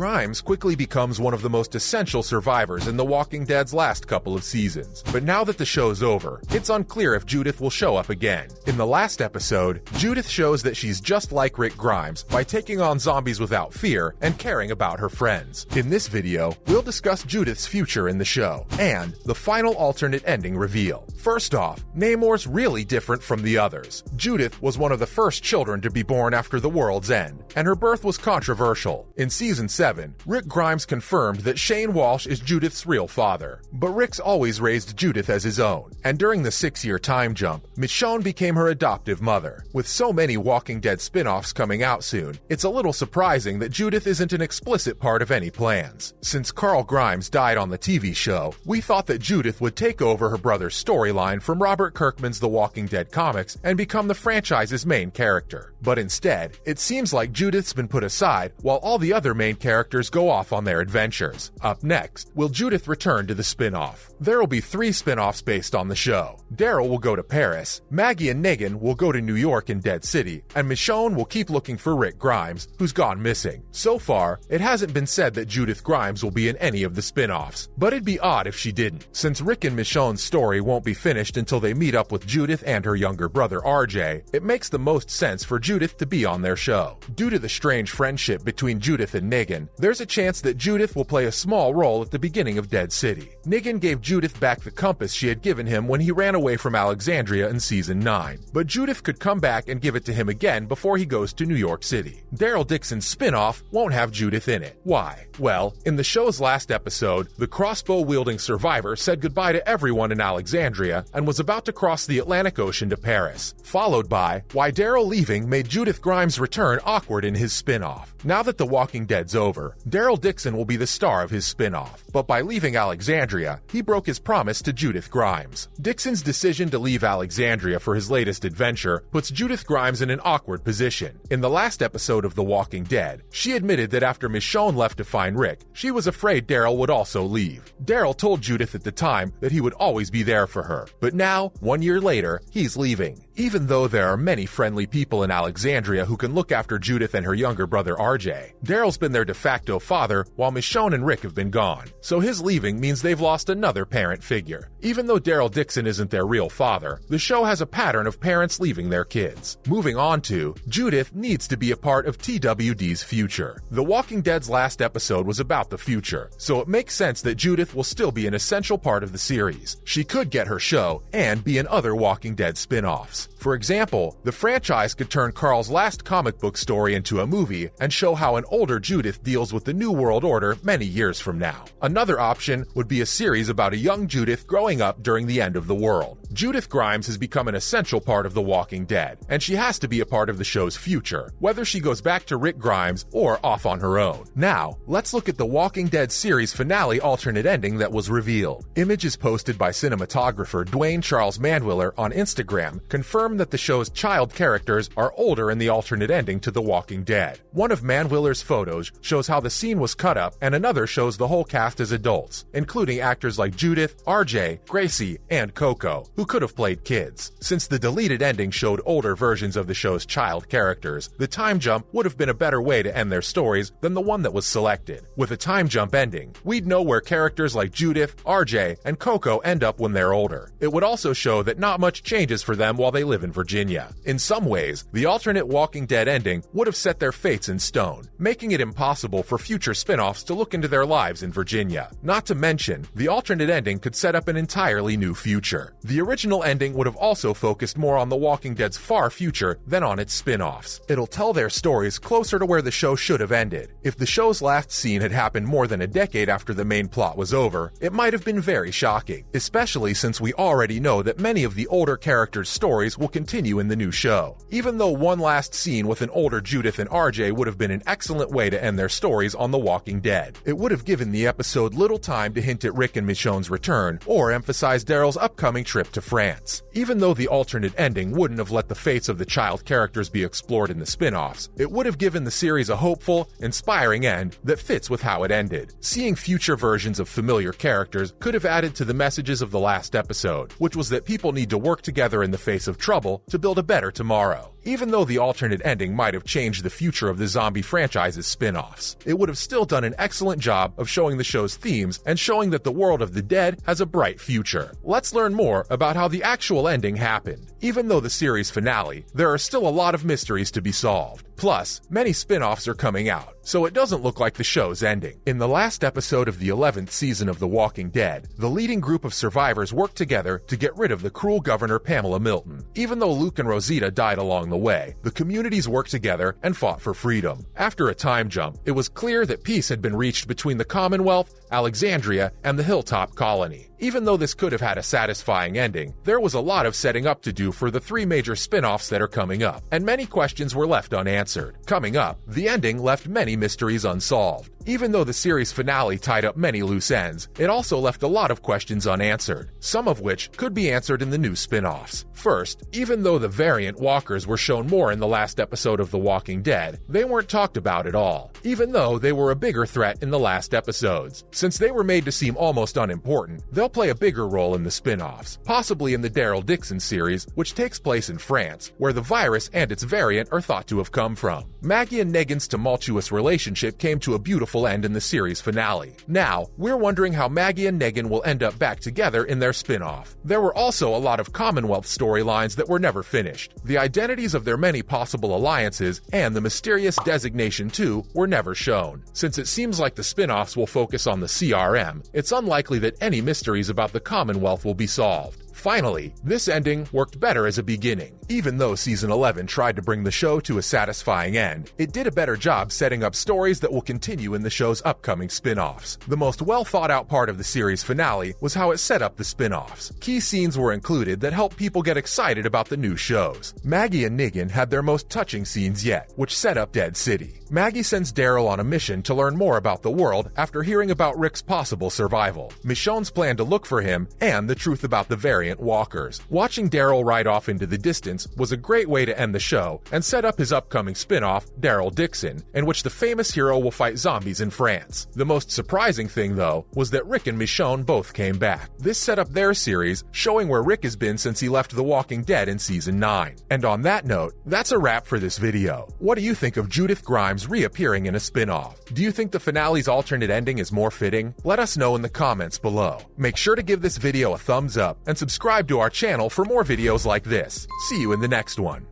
Grimes quickly becomes one of the most essential survivors in The Walking Dead's last couple of seasons. But now that the show's over, it's unclear if Judith will show up again. In the last episode, Judith shows that she's just like Rick Grimes by taking on zombies without fear and caring about her friends. In this video, we'll discuss Judith's future in the show and the final alternate ending reveal. First off, Namor's really different from the others. Judith was one of the first children to be born after the world's end, and her birth was controversial. In Season 7, Rick Grimes confirmed that Shane Walsh is Judith's real father, but Rick's always raised Judith as his own, and during the 6-year time jump, Michonne became her adoptive mother. With so many Walking Dead spin-offs coming out soon, it's a little surprising that Judith isn't an explicit part of any plans. Since Carl Grimes died on the TV show, we thought that Judith would take over her brother's storyline from Robert Kirkman's The Walking Dead comics and become the franchise's main character. But instead, it seems like Judith's been put aside while all the other main characters go off on their adventures. Up next, will Judith return to the spin-off? There will be 3 spin-offs based on the show. Daryl will go to Paris, Maggie and Negan will go to New York and Dead City, and Michonne will keep looking for Rick Grimes, who's gone missing. So far, it hasn't been said that Judith Grimes will be in any of the spin-offs, but it'd be odd if she didn't. Since Rick and Michonne's story won't be finished until they meet up with Judith and her younger brother RJ, it makes the most sense for Judith to be on their show. Due to the strange friendship between Judith and Negan, there's a chance that Judith will play a small role at the beginning of Dead City. Negan gave Judith back the compass she had given him when he ran away from Alexandria in Season 9, but Judith could come back and give it to him again before he goes to New York City. Daryl Dixon's spin-off won't have Judith in it. Why? Well, in the show's last episode, the crossbow-wielding survivor said goodbye to everyone in Alexandria and was about to cross the Atlantic Ocean to Paris, followed by why Daryl leaving made Judith Grimes' return awkward in his spin-off. Now that The Walking Dead's over, Daryl Dixon will be the star of his spin-off, but by leaving Alexandria, he broke his promise to Judith Grimes. Dixon's decision to leave Alexandria for his latest adventure puts Judith Grimes in an awkward position. In the last episode of The Walking Dead, she admitted that after Michonne left to find Rick, she was afraid Daryl would also leave. Daryl told Judith at the time that he would always be there for her, but now, 1 year later, he's leaving. Even though there are many friendly people in Alexandria who can look after Judith and her younger brother RJ, Daryl's been their de facto father while Michonne and Rick have been gone, so his leaving means they've lost another parent figure. Even though Daryl Dixon isn't their real father, the show has a pattern of parents leaving their kids. Moving on to, Judith needs to be a part of TWD's future. The Walking Dead's last episode was about the future, so it makes sense that Judith will still be an essential part of the series. She could get her show and be in other Walking Dead spin-offs. For example, the franchise could turn Carl's last comic book story into a movie and show how an older Judith deals with the New World Order many years from now. Another option would be a series about a young Judith growing up during the end of the world. Judith Grimes has become an essential part of The Walking Dead, and she has to be a part of the show's future, whether she goes back to Rick Grimes or off on her own. Now, let's look at the Walking Dead series finale alternate ending that was revealed. Images posted by cinematographer Dwayne Charles Manwiller on Instagram confirm that the show's child characters are older in the alternate ending to The Walking Dead. One of Manwiller's photos shows how the scene was cut up, and another shows the whole cast as adults, including actors like Judith, RJ, Gracie, and Coco, who could have played kids. Since the deleted ending showed older versions of the show's child characters, the time jump would have been a better way to end their stories than the one that was selected. With a time jump ending, we'd know where characters like Judith, RJ, and Coco end up when they're older. It would also show that not much changes for them while they live in Virginia. In some ways, the alternate Walking Dead ending would have set their fates in stone, making it impossible for future spin-offs to look into their lives in Virginia. Not to mention, the alternate ending could set up an entirely new future. The original ending would have also focused more on The Walking Dead's far future than on its spin-offs. It'll tell their stories closer to where the show should have ended. If the show's last scene had happened more than a decade after the main plot was over, it might have been very shocking, especially since we already know that many of the older characters' stories will continue in the new show. Even though one last scene with an older Judith and RJ would have been an excellent way to end their stories on The Walking Dead, it would have given the episode little time to hint at Rick and Michonne's return or emphasize Daryl's upcoming trip to France. Even though the alternate ending wouldn't have let the fates of the child characters be explored in the spin-offs, it would have given the series a hopeful, inspiring end that fits with how it ended. Seeing future versions of familiar characters could have added to the messages of the last episode, which was that people need to work together in the face of trouble to build a better tomorrow. Even though the alternate ending might have changed the future of the zombie franchise's spin-offs, it would have still done an excellent job of showing the show's themes and showing that the world of the dead has a bright future. Let's learn more about how the actual ending happened. Even though the series finale, there are still a lot of mysteries to be solved. Plus, many spin-offs are coming out, so it doesn't look like the show's ending. In the last episode of the 11th season of The Walking Dead, the leading group of survivors worked together to get rid of the cruel Governor Pamela Milton. Even though Luke and Rosita died along the way, the communities worked together and fought for freedom. After a time jump, it was clear that peace had been reached between the Commonwealth, Alexandria, and the Hilltop Colony. Even though this could have had a satisfying ending, there was a lot of setting up to do for the 3 major spin-offs that are coming up, and many questions were left unanswered. Coming up, the ending left many mysteries unsolved. Even though the series finale tied up many loose ends, it also left a lot of questions unanswered, some of which could be answered in the new spin-offs. First, even though the variant walkers were shown more in the last episode of The Walking Dead, they weren't talked about at all, even though they were a bigger threat in the last episodes. Since they were made to seem almost unimportant, they'll play a bigger role in the spin-offs, possibly in the Daryl Dixon series, which takes place in France, where the virus and its variant are thought to have come from. Maggie and Negan's tumultuous relationship came to a beautiful end in the series finale. Now, we're wondering how Maggie and Negan will end up back together in their spin-off. There were also a lot of Commonwealth storylines that were never finished. The identities of their many possible alliances and the mysterious designation 2 were never shown. Since it seems like the spin-offs will focus on the CRM, it's unlikely that any mysteries about the Commonwealth will be solved. Finally, this ending worked better as a beginning. Even though Season 11 tried to bring the show to a satisfying end, it did a better job setting up stories that will continue in the show's upcoming spin-offs. The most well-thought-out part of the series finale was how it set up the spin-offs. Key scenes were included that helped people get excited about the new shows. Maggie and Negan had their most touching scenes yet, which set up Dead City. Maggie sends Daryl on a mission to learn more about the world after hearing about Rick's possible survival, Michonne's plan to look for him, and the truth about the variant walkers. Watching Daryl ride off into the distance was a great way to end the show and set up his upcoming spin-off, Daryl Dixon, in which the famous hero will fight zombies in France. The most surprising thing, though, was that Rick and Michonne both came back. This set up their series, showing where Rick has been since he left The Walking Dead in Season 9. And on that note, that's a wrap for this video. What do you think of Judith Grimes reappearing in a spin-off? Do you think the finale's alternate ending is more fitting? Let us know in the comments below. Make sure to give this video a thumbs up and subscribe to our channel for more videos like this. See you in the next one.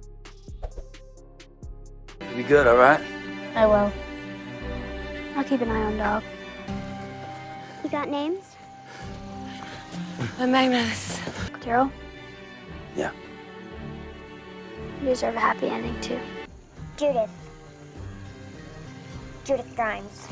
You good, all right? I will. I'll keep an eye on Dog. You got names? Magnus. Daryl, Yeah. you deserve a happy ending too. Judith. Judith Grimes.